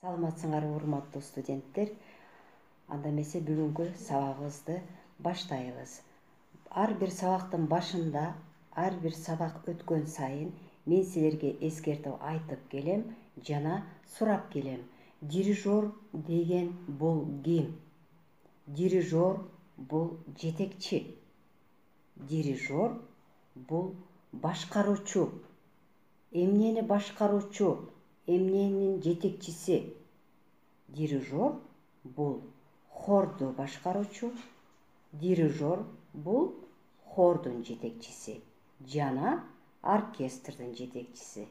Саламатсыңарбы урматтуу студенттер. Анда эмесе бүгүнкү сабагыбызды баштайбыз. Ар бир сабактын башында, ар бир сабак өткөн сайын мен силерге эскертип айтып келем жана сурап келем. Дирижер деген бул ким? Дирижер бул жетекчи. Дирижер бул башкаруучу. Эмнени башкаруучу? Эмненин жетекчиси. Дирижер бул хорду башкаруучу. Дирижер бул хордун жетекчиси жана оркестрдин жетекчиси.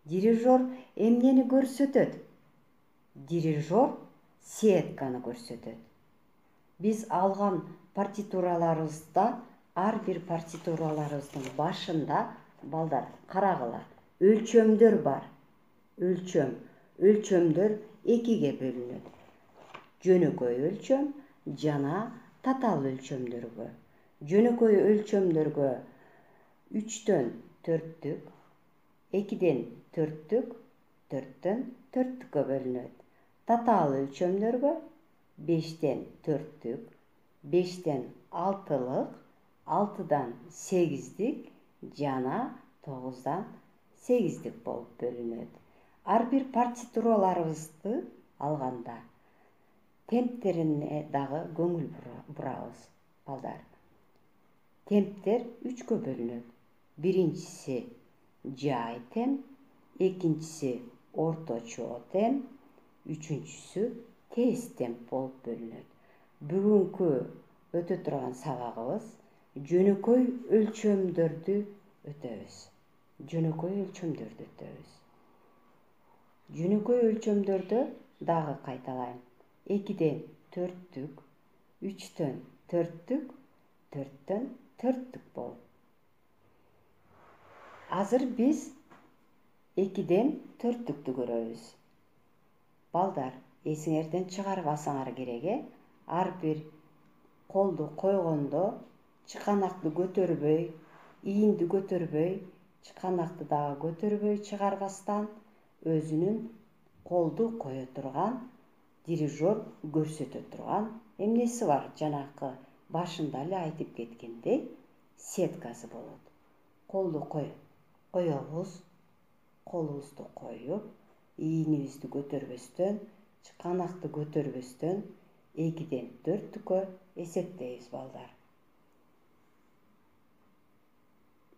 Дирижер эмнени көрсөтөт? Дирижер сетканы көрсөтөт. Биз алган партитураларыбызда, ар бир партитураларыбыздын башында балдар карагыла, өлчөмдөр бар. Өлчөмдөр экиге бөлүнөт. Жөнөкөй өлчөм жана татаал өлчөмдөргө. Жөнөкөй өлчөмдөргө 3-төн 4-түк, 2-ден 4-түк, 4-төн 4-түккө бөлүнөт. Татаал өлчөмдөргө 5-тен 4-түк, 5-тен 6-лык, 6-дан 8-дик жана 9-дан 8-дик болуп бөлүнөт. Ар бир партитураларыбызды алганда темптерине дагы көңүл бурабыз, балдар. Темптер 3кө бөлүнөт. Биринчиси жай темп, экинчиси орточо темп, үчүнчүсү тез темп болуп бөлүнөт. Бүгүнкү өтө турган сабагыбыз жөнөкөй өлчөмдөрдү өтөбүз. Жөнөкөй өлчөмдөрдө дагы кайталайм. 2-ден 4-түк, 3-төн 4-түк, 4-төн 4-түк болуп. Азыр биз 2-ден 4-түктү көрөбүз. Балдар, эсиңерден чыгарбасаңар керек, ар бир колду койгондо чыканакты көтөрбөй, ийинди көтөрбөй, чыканакты дагы көтөрбөй чыгарбастан өзүнүн колду кое турган, дирижер көрсөтө турган эмнеси бар? Жанакы башында эле айтып кеткендей, сеткасы болот. Колду коебуз, колубузду коюп, ийинибизди көтөрбөстөн, чыканакты көтөрбөстөн 2-ден 4-түккө эсептейбиз, балдар.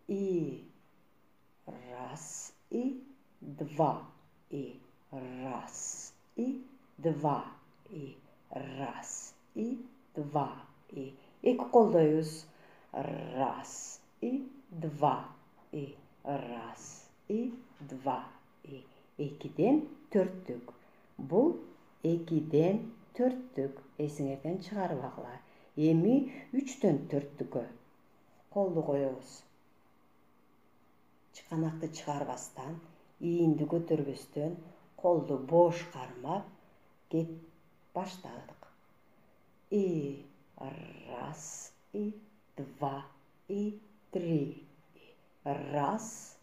И, раз, и, два, и, раз, и, два, и, раз, и, два, и. Эки колдойбуз. Раз, и, два, и, раз, и, два, и. 2-ден 4-түк. Бул 2-ден 4-түк. Эсиңерден чыгарбагыла. Эми 3-төн 4-түккө колду коебуз. Чыканакты чыгарбастан, ийинди көтөрбөстөн, колду бош кармап кеп баштадык. И, раз, и, два, и, три. Раз,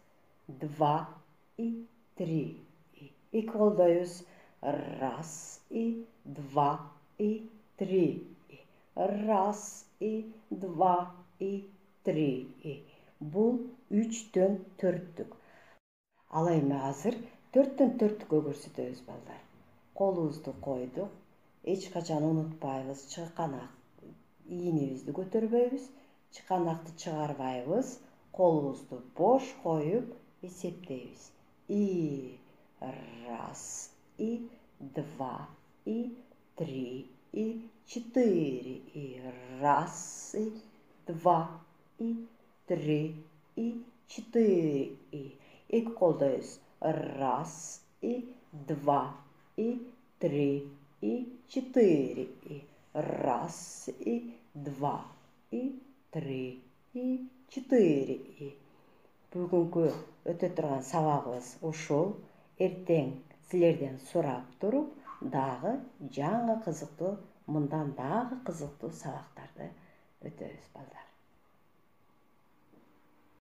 два, и, три. Эки колдойбуз. Раз, и, два, и, три. Раз, и, два, и, три. Бул 3-төн 4-түк. Ал эми азыр 4-төн 4-түккө көрсөтөбүз, балдар. Колубузду койдук. Эч качан унутпайбыз, чыканак ийинибизди көтөрбөйбүз, чыканакты чыгарбайбыз, колубузду бош коюп эсептейбиз. И, раз, и, два, и, три, и, четыре, и, раз, и, два, и, три, и, четыре, и. Эки колдойбуз. Раз, и, два, и, три, и, четыре, и. Раз, и, два, и, три, и, четыре, и. Бүгүнкү өтө турган сабагыбыз ушул. Эртең силерден сурап туруп, дагы жаңы кызыктуу, мындан дагы кызыктуу сабактарды өтөбүз, балдар.